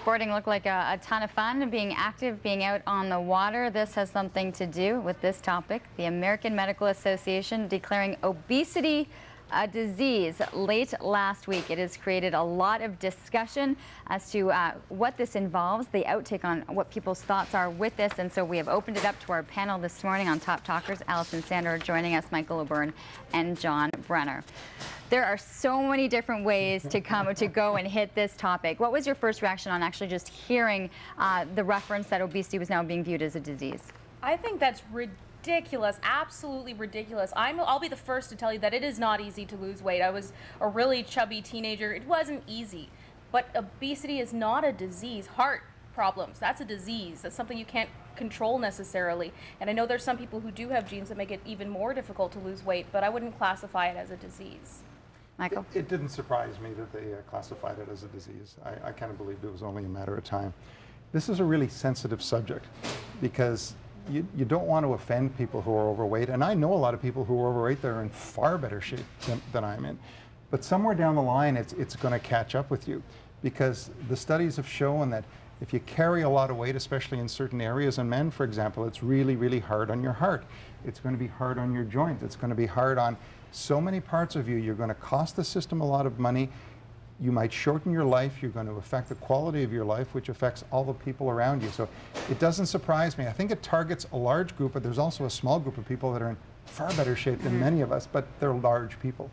Boarding looked like a ton of fun, being active, being out on the water. This has something to do with this topic. The American Medical Association declaring obesity a disease late last week. It has created a lot of discussion as to what this involves, the outtake on what people's thoughts are with this, and so we have opened it up to our panel this morning on Top Talkers. Alison, Sandor joining us, Michael O'Byrne, and John Brenner. There are so many different ways to go and hit this topic. What was your first reaction on actually just hearing the reference that obesity was now being viewed as a disease? I think that's ridiculous, absolutely ridiculous. I'll be the first to tell you that it is not easy to lose weight. I was a really chubby teenager. It wasn't easy. But obesity is not a disease. Heart problems, that's a disease. That's something you can't control necessarily. And I know there's some people who do have genes that make it even more difficult to lose weight, but I wouldn't classify it as a disease. Michael? It didn't surprise me that they classified it as a disease. I kind of believed it was only a matter of time. This is a really sensitive subject because you don't want to offend people who are overweight, and I know a lot of people who are overweight that are in far better shape than I'm in. But somewhere down the line, it's going to catch up with you, because the studies have shown that if you carry a lot of weight, especially in certain areas, in men, for example, it's really, really hard on your heart. It's going to be hard on your joints. It's going to be hard on so many parts of you. You're going to cost the system a lot of money. You might shorten your life. You're going to affect the quality of your life, which affects all the people around you. So it doesn't surprise me. I think it targets a large group, but there's also a small group of people that are in far better shape than many of us, but they're large people.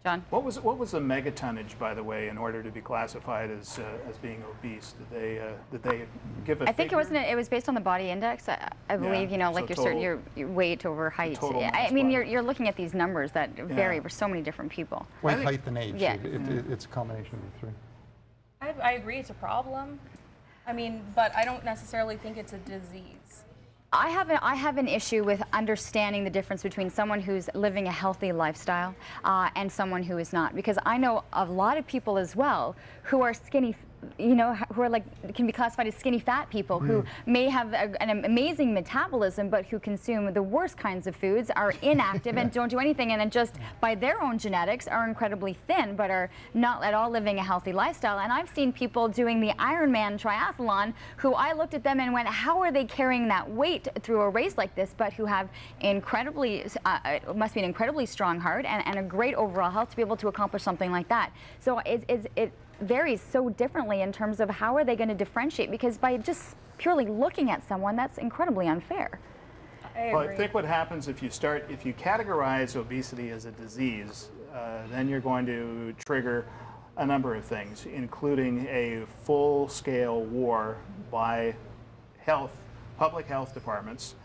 John? What was the megatonnage, by the way, in order to be classified as being obese? Did they give a I think figure? it was based on the body index. I believe, you know, like so your weight over height. I mean, you're looking at these numbers that vary for so many different people. Weight, height, and age. Yeah. It's a combination of the three. I agree it's a problem. I mean, but I don't necessarily think it's a disease. I have an issue with understanding the difference between someone who's living a healthy lifestyle and someone who is not, because I know a lot of people as well who are skinny, you know, who are like, can be classified as skinny fat people who may have an amazing metabolism, but who consume the worst kinds of foods, are inactive and don't do anything, and just by their own genetics are incredibly thin, but are not at all living a healthy lifestyle. And I've seen people doing the Ironman triathlon who I looked at them and went, how are they carrying that weight through a race like this, but who have incredibly, it must be an incredibly strong heart and a great overall health to be able to accomplish something like that. So it varies so differently in terms of how are they going to differentiate, because by just purely looking at someone, that's incredibly unfair. Well, I think what happens if you categorize obesity as a disease, then you're going to trigger a number of things, including a full-scale war by public health departments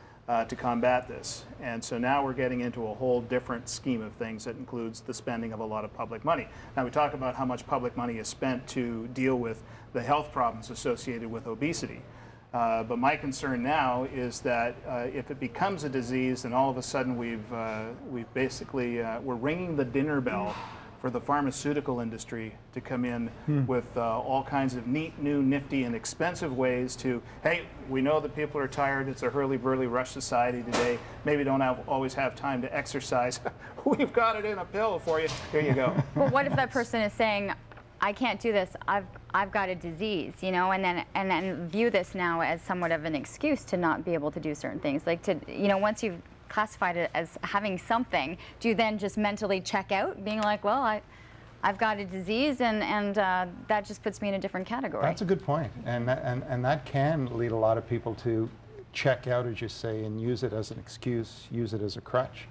to combat this. And so now we're getting into a whole different scheme of things that includes the spending of a lot of public money. Now, we talk about how much public money is spent to deal with the health problems associated with obesity. But my concern now is that if it becomes a disease, then all of a sudden we've basically, we're ringing the dinner bell for the pharmaceutical industry to come in with all kinds of neat, new, nifty, and expensive ways to, hey, we know that people are tired, it's a hurly-burly rush society today, maybe don't always have time to exercise. We've got it in a pill for you. Here you go. Well, what if that person is saying, I can't do this, I've got a disease, you know, and then view this now as somewhat of an excuse to not be able to do certain things, like to, you know, once you've classified it as having something, do you then just mentally check out, being like, well, I've got a disease, and that just puts me in a different category? That's a good point, and that can lead a lot of people to check out, as you say, and use it as an excuse, use it as a crutch.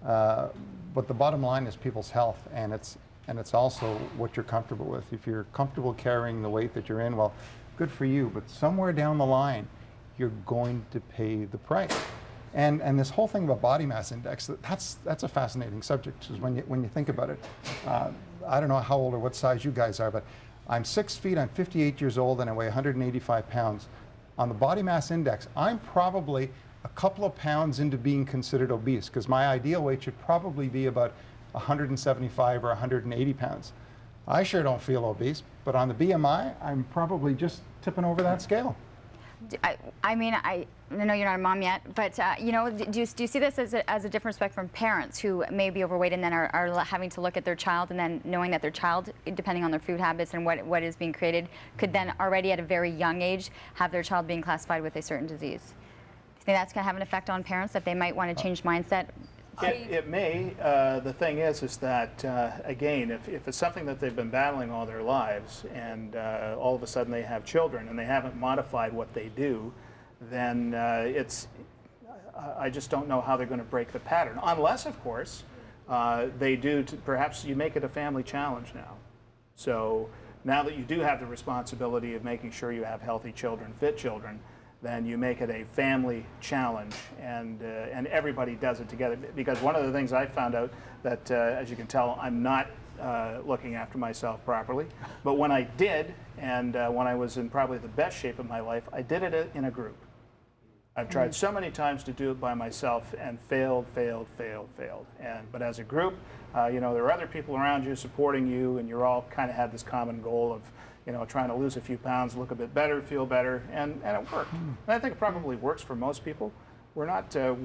But the bottom line is people's health, and it's also what you're comfortable with. If you're comfortable carrying the weight that you're in, well, good for you, but somewhere down the line, you're going to pay the price. And this whole thing about body mass index, that's a fascinating subject, because when you think about it, I don't know how old or what size you guys are, but I'm 6 feet, I'm 58 years old, and I weigh 185 pounds. On the body mass index, I'm probably a couple of pounds into being considered obese, because my ideal weight should probably be about 175 or 180 pounds. I sure don't feel obese, but on the BMI, I'm probably just tipping over that scale. I mean, I know you're not a mom yet, but you know, do you see this as a different respect from parents who may be overweight and then are having to look at their child, and then knowing that their child, depending on their food habits and what is being created, could then already at a very young age have their child being classified with a certain disease? Do you think that's going to have an effect on parents, that they might want to change mindset? It may. The thing is that, again, if it's something that they've been battling all their lives, and all of a sudden they have children and they haven't modified what they do, then I just don't know how they're going to break the pattern. Unless, of course, they do, perhaps you make it a family challenge now. So now that you do have the responsibility of making sure you have healthy children, fit children, then you make it a family challenge, and everybody does it together. Because one of the things I found out that, as you can tell, I'm not looking after myself properly. But when I did, and when I was in probably the best shape of my life, I did it in a group. I've tried so many times to do it by myself and failed. But as a group, you know, there are other people around you supporting you, and you're all kind of had this common goal of, you know, trying to lose a few pounds, look a bit better, feel better, and it worked. And I think it probably works for most people. We like to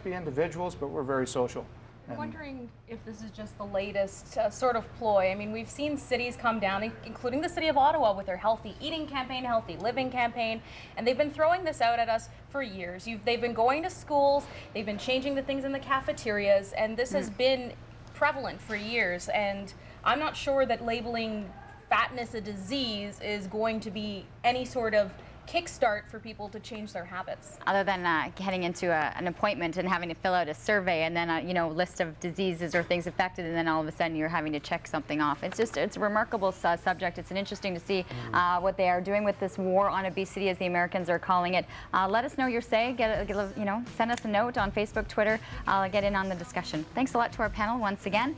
be individuals, but we're very social. I'm wondering if this is just the latest sort of ploy. I mean, we've seen cities come down, including the city of Ottawa, with their healthy eating campaign, healthy living campaign, and they've been throwing this out at us for years. They've been going to schools, they've been changing the things in the cafeterias, and this has been prevalent for years. And I'm not sure that labeling fatness a disease is going to be any sort of kickstart for people to change their habits. Other than heading into an appointment and having to fill out a survey and then a list of diseases or things affected, and then all of a sudden you're having to check something off. It's a remarkable subject. It's interesting to see what they are doing with this war on obesity, as the Americans are calling it. Let us know your say. Send us a note on Facebook, Twitter. Get in on the discussion. Thanks a lot to our panel once again.